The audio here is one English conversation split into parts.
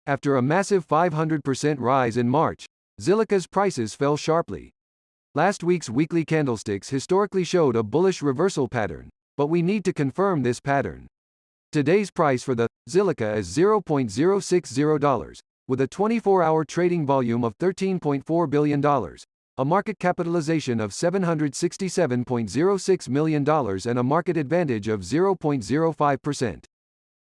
After a massive 500% rise in March, Zilliqa's prices fell sharply. Last week's weekly candlesticks historically showed a bullish reversal pattern, but we need to confirm this pattern. Today's price for the Zilliqa is $0.060, with a 24-hour trading volume of $13.4 billion, a market capitalization of $767.06 million and a market advantage of 0.05%.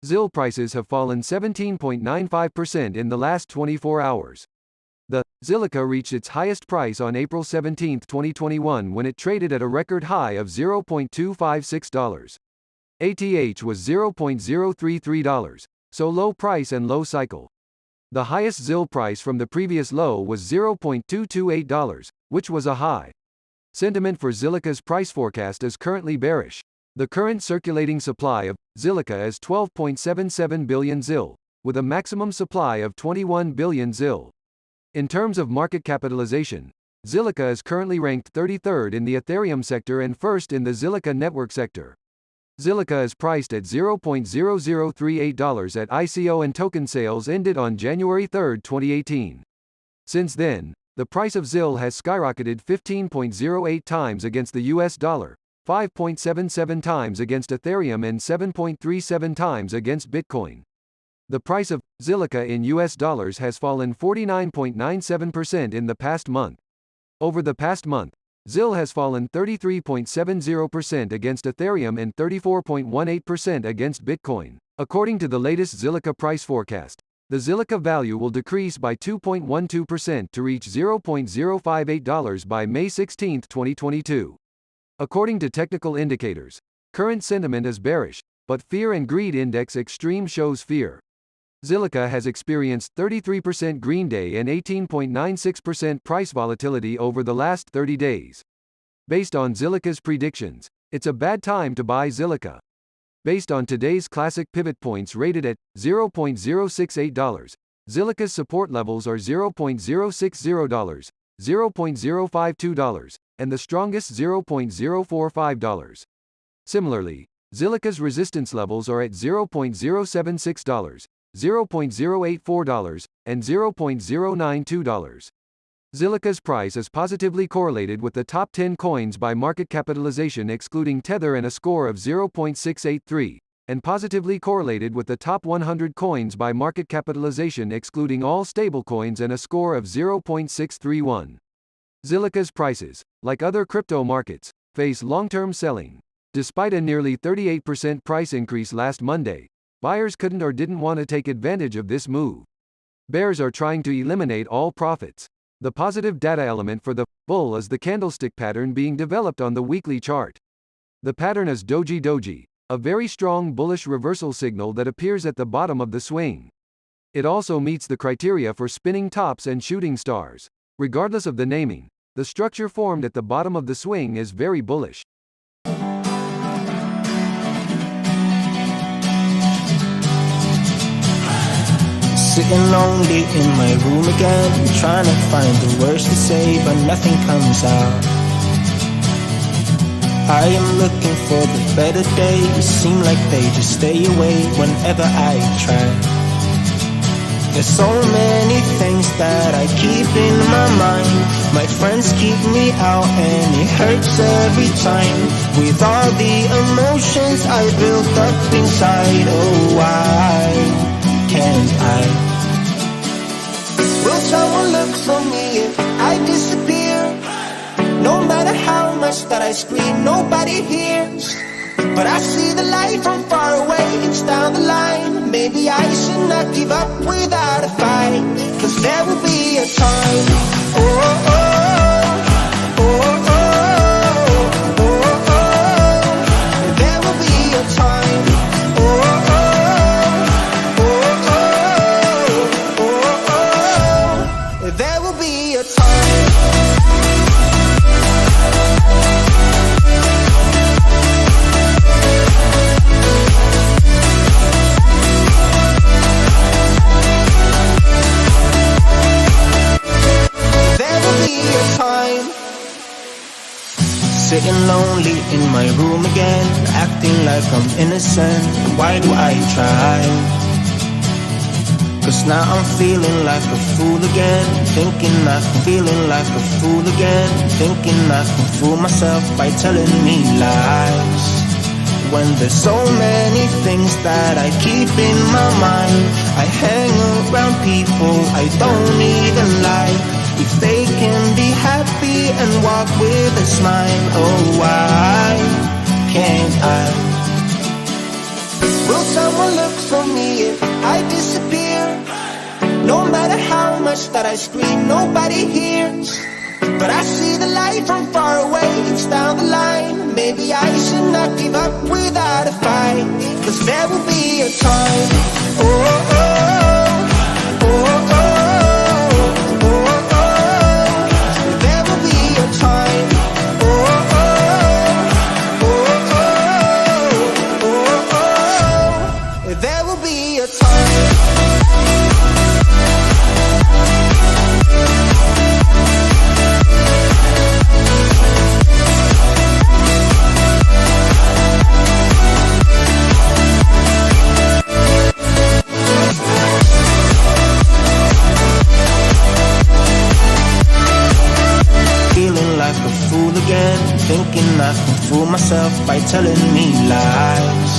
ZIL prices have fallen 17.95% in the last 24 hours. The Zilliqa reached its highest price on April 17, 2021 when it traded at a record high of $0.256. ATH was $0.033, so low price and low cycle. The highest ZIL price from the previous low was $0.228, which was a high. Sentiment for Zilliqa's price forecast is currently bearish. The current circulating supply of Zilliqa is 12.77 billion ZIL, with a maximum supply of 21 billion ZIL. In terms of market capitalization, Zilliqa is currently ranked 33rd in the Ethereum sector and first in the Zilliqa network sector. Zilliqa is priced at $0.0038 at ICO and token sales ended on January 3, 2018. Since then, the price of ZIL has skyrocketed 15.08 times against the US dollar, 5.77 times against Ethereum and 7.37 times against Bitcoin. The price of Zilliqa in US dollars has fallen 49.97% in the past month. Over the past month, ZIL has fallen 33.70% against Ethereum and 34.18% against Bitcoin. According to the latest Zilliqa price forecast, the Zilliqa value will decrease by 2.12% to reach $0.058 by May 16, 2022. According to technical indicators, current sentiment is bearish, but Fear and Greed Index Extreme shows fear. Zilliqa has experienced 33% green day and 18.96% price volatility over the last 30 days. Based on Zilliqa's predictions, it's a bad time to buy Zilliqa. Based on today's classic pivot points rated at $0.068, Zilliqa's support levels are $0.060, $0.052, and the strongest $0.045. Similarly, Zilliqa's resistance levels are at $0.076, $0.084, and $0.092. Zilliqa's price is positively correlated with the top 10 coins by market capitalization excluding Tether and a score of 0.683, and positively correlated with the top 100 coins by market capitalization excluding all stablecoins and a score of 0.631. Zilliqa's prices, like other crypto markets, face long-term selling. Despite a nearly 38% price increase last Monday, buyers couldn't or didn't want to take advantage of this move. Bears are trying to eliminate all profits. The positive data element for the bull is the candlestick pattern being developed on the weekly chart. The pattern is doji doji, a very strong bullish reversal signal that appears at the bottom of the swing. It also meets the criteria for spinning tops and shooting stars. Regardless of the naming, the structure formed at the bottom of the swing is very bullish. Sitting lonely in my room again, trying to find the words to say, but nothing comes out. I am looking for the better days, seem like they just stay away whenever I try. There's so many things that I keep in my mind. My friends keep me out and it hurts every time. With all the emotions I built up inside, oh why can't I? Will someone look for me if I disappear? No matter how much that I scream, nobody hears. But I see the light from far away, it's down the line. Maybe I should not give up without a fight, 'cause there will be a time. Oh, oh, oh, oh, oh, oh, oh. There will be a time. Oh, oh, oh, oh, oh, oh. There will be a time. Sitting lonely in my room again, acting like I'm innocent. Why do I try? 'Cause now I'm feeling like a fool again, thinking I can, feeling like a fool again, thinking I can fool myself by telling me lies. When there's so many things that I keep in my mind, I hang around people I don't even like. If they can be happy and walk with a smile, oh why can't I? Will someone look for me if I disappear? No matter how much that I scream, nobody hears. But I see the light from far away, it's down the line. Maybe I should not give up without a fight, 'cause there will be a time. Oh, oh, oh, oh, oh, oh, oh. There will be a time. Oh, oh, oh, oh, oh, oh. There will be a time. Thinking I can fool myself by telling me lies.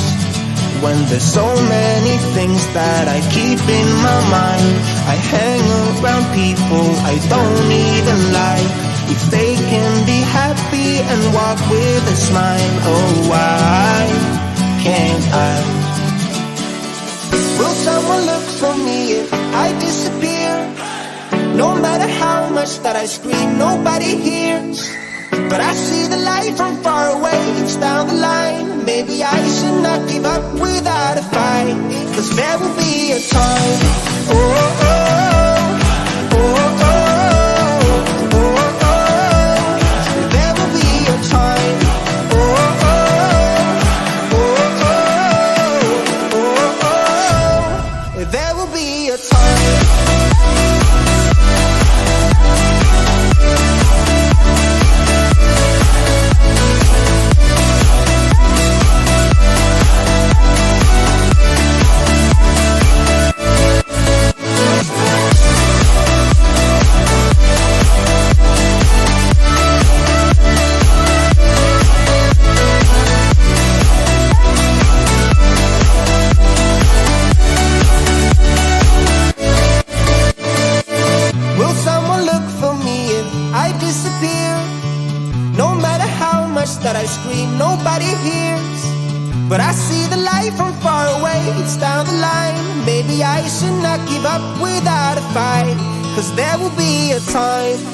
When there's so many things that I keep in my mind, I hang around people I don't even like. If they can be happy and walk with a smile, oh why can't I? Will someone look for me if I disappear? No matter how much that I scream, nobody hears. But I see the light from far away, it's down the line. Maybe I should not give up without a fight, 'cause there will be a time. Oh, oh, oh, oh, oh, oh, oh. There will be a time. Oh, oh, oh, oh, oh, oh. There will be a time. That I scream, nobody hears. But I see the light from far away, it's down the line. Maybe I should not give up without a fight, 'cause there will be a time.